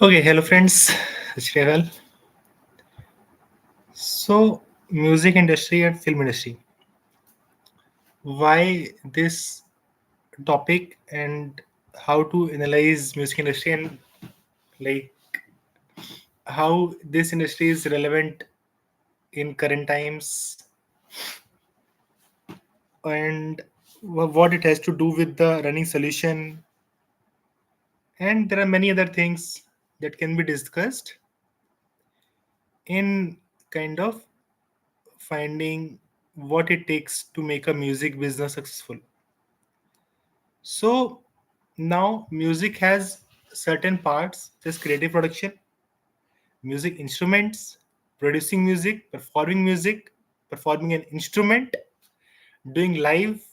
Okay, hello friends. Shreval. So, music industry and film industry. Why this topic and how to analyze music industry and like how this industry is relevant in current times and what it has to do with the running solution, and there are many other things that can be discussed in kind of finding what it takes to make a music business successful. So now music has certain parts, just creative production, music instruments, producing music, performing an instrument, doing live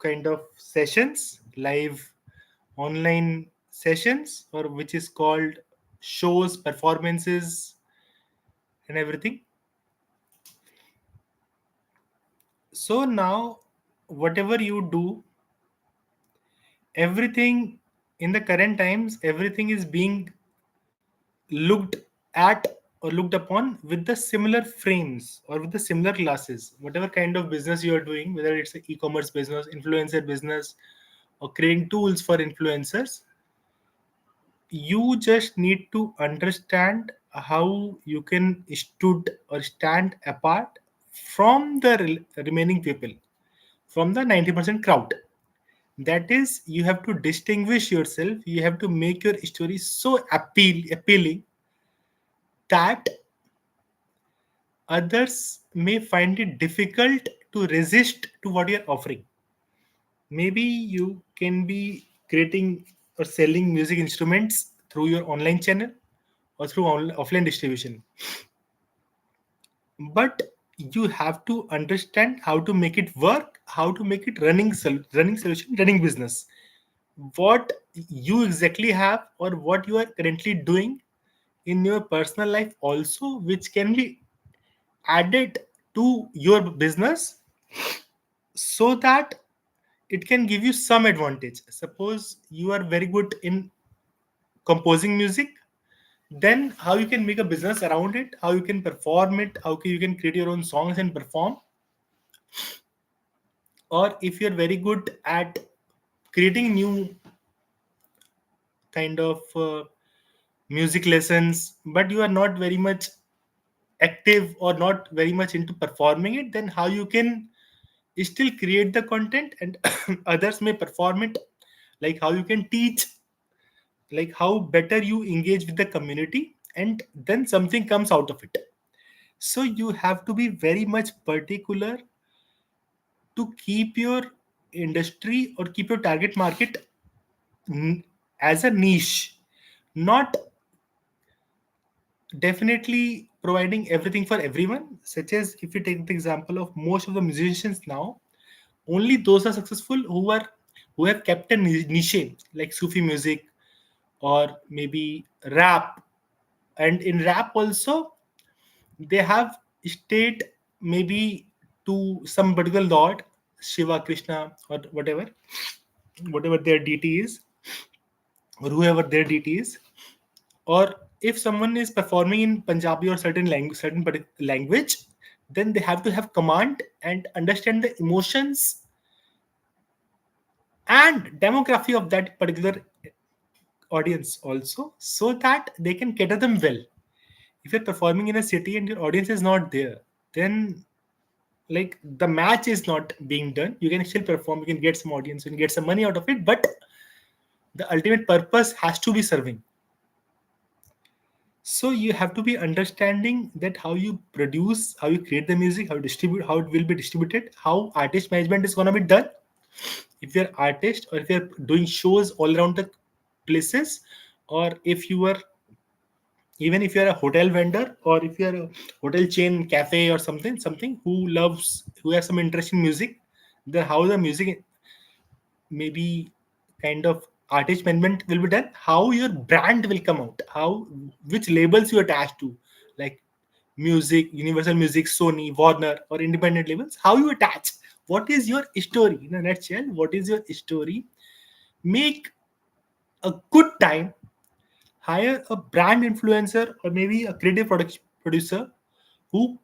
kind of sessions, live online sessions, or which is called shows, performances, and everything. So now, whatever you do, everything in the current times, everything is being looked at or looked upon with the similar frames or with the similar classes. Whatever kind of business you are doing, whether it's an e-commerce business, influencer business, or creating tools for influencers, you just need to understand how you can stood or stand apart from the remaining people, from the 90% crowd. That is, you have to distinguish yourself. You have to make your story so appealing that others may find it difficult to resist to what you're offering. Maybe you can be creating or selling music instruments through your online channel or through offline distribution, but you have to understand how to make it work, how to make it running solution, running business. What you exactly have or what you are currently doing in your personal life also, which can be added to your business so that it can give you some advantage. Suppose you are very good in composing music, then how you can make a business around it, how you can perform it, you can create your own songs and perform. Or if you're very good at creating new kind of music lessons, but you are not very much active or not very much into performing it, then how you can still create the content and others may perform it, like how you can teach, like how better you engage with the community, and then something comes out of it. So you have to be very much particular to keep your industry or keep your target market n- as a niche, not definitely providing everything for everyone. Such as, if you take the example of most of the musicians now, only those are successful who have kept a niche, like Sufi music or maybe rap. And in rap also, they have stayed maybe to some particular lord, Shiva, Krishna, or whatever their deity is, or whoever their deity is. Or if someone is performing in Punjabi or certain language, then they have to have command and understand the emotions and demography of that particular audience also, so that they can cater them well. If you're performing in a city and your audience is not there, then like the match is not being done. You can still perform, you can get some audience, you can get some money out of it, but the ultimate purpose has to be serving. So you have to be understanding that how you produce, how you create the music, how you distribute, how it will be distributed, how artist management is going to be done. If you're artist or if you're doing shows all around the places, or if you are, even if you're a hotel vendor, or if you're a hotel chain cafe or something who has some interest in music, then how the music maybe kind of artist management will be done, how your brand will come out, how which labels you attach to, like music, Universal Music, Sony, Warner, or independent labels, how you attach, what is your story in a nutshell, what is your story. Make a good time Hire a brand influencer or maybe a creative producer who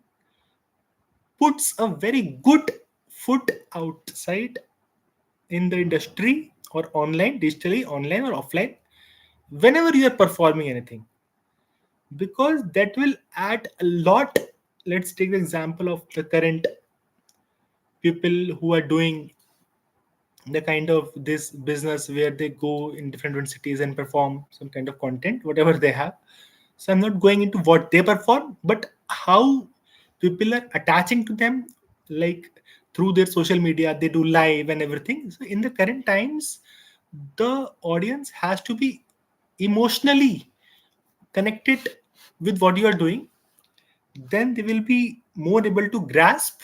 puts a very good foot outside in the industry or online, digitally, online or offline, whenever you are performing anything, because that will add a lot. Let's take the example of the current people who are doing the kind of this business where they go in different cities and perform some kind of content, whatever they have. So I'm not going into what they perform, but how people are attaching to them, like through their social media, they do live and everything. So in the current times, the audience has to be emotionally connected with what you are doing. Then they will be more able to grasp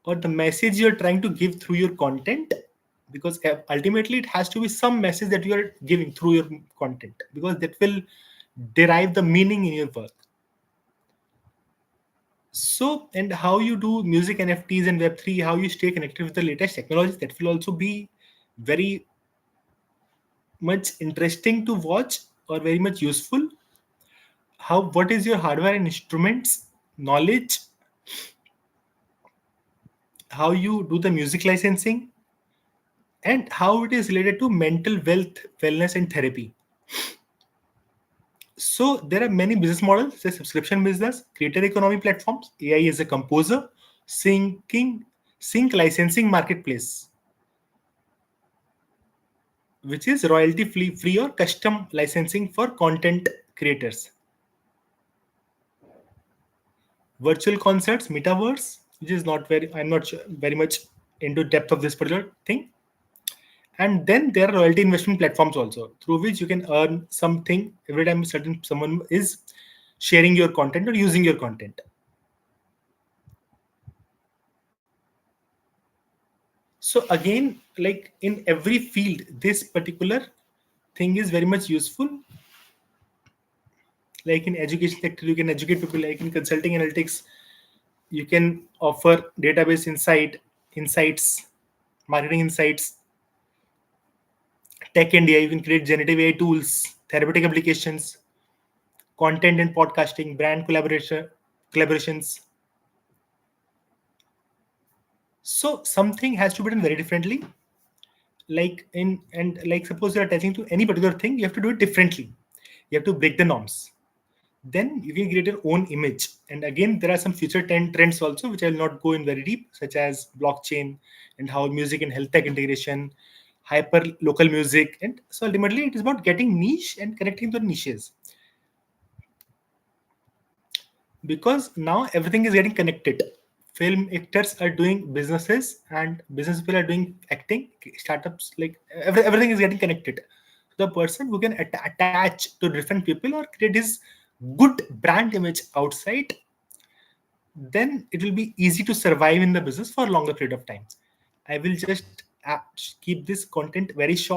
or the message you're trying to give through your content, because ultimately it has to be some message that you are giving through your content, because that will derive the meaning in your work. So, and how you do music NFTs and Web3, how you stay connected with the latest technologies, that will also be very much interesting to watch or very much useful. How, what is your hardware and instruments knowledge, how you do the music licensing, and how it is related to mental wealth, wellness, and therapy. So there are many business models, say subscription business, creator economy platforms, AI as a composer, syncing, sync licensing marketplace, which is royalty free or custom licensing for content creators. Virtual concerts, metaverse, which is not very, I'm not sure, very much into depth of this particular thing. And then there are royalty investment platforms also, through which you can earn something every time certain someone is sharing your content or using your content. So again, like in every field, this particular thing is very much useful. Like in education sector, you can educate people. Like in consulting analytics, you can offer database insights, marketing insights, tech and AI. You can create generative AI tools, therapeutic applications, content and podcasting, brand collaborations. So something has to be done very differently. Like in and like suppose you're attaching to any particular thing, you have to do it differently. You have to break the norms. Then you can create your own image. And again, there are some future trends also, which I will not go in very deep, such as blockchain and how music and health tech integration, hyper local music. And so ultimately, it is about getting niche and connecting to the niches, because now everything is getting connected. Film actors are doing businesses, and business people are doing acting. Startups, like everything is getting connected. The person who can attach to different people or create his good brand image outside, then it will be easy to survive in the business for a longer period of time. I will just keep this content very short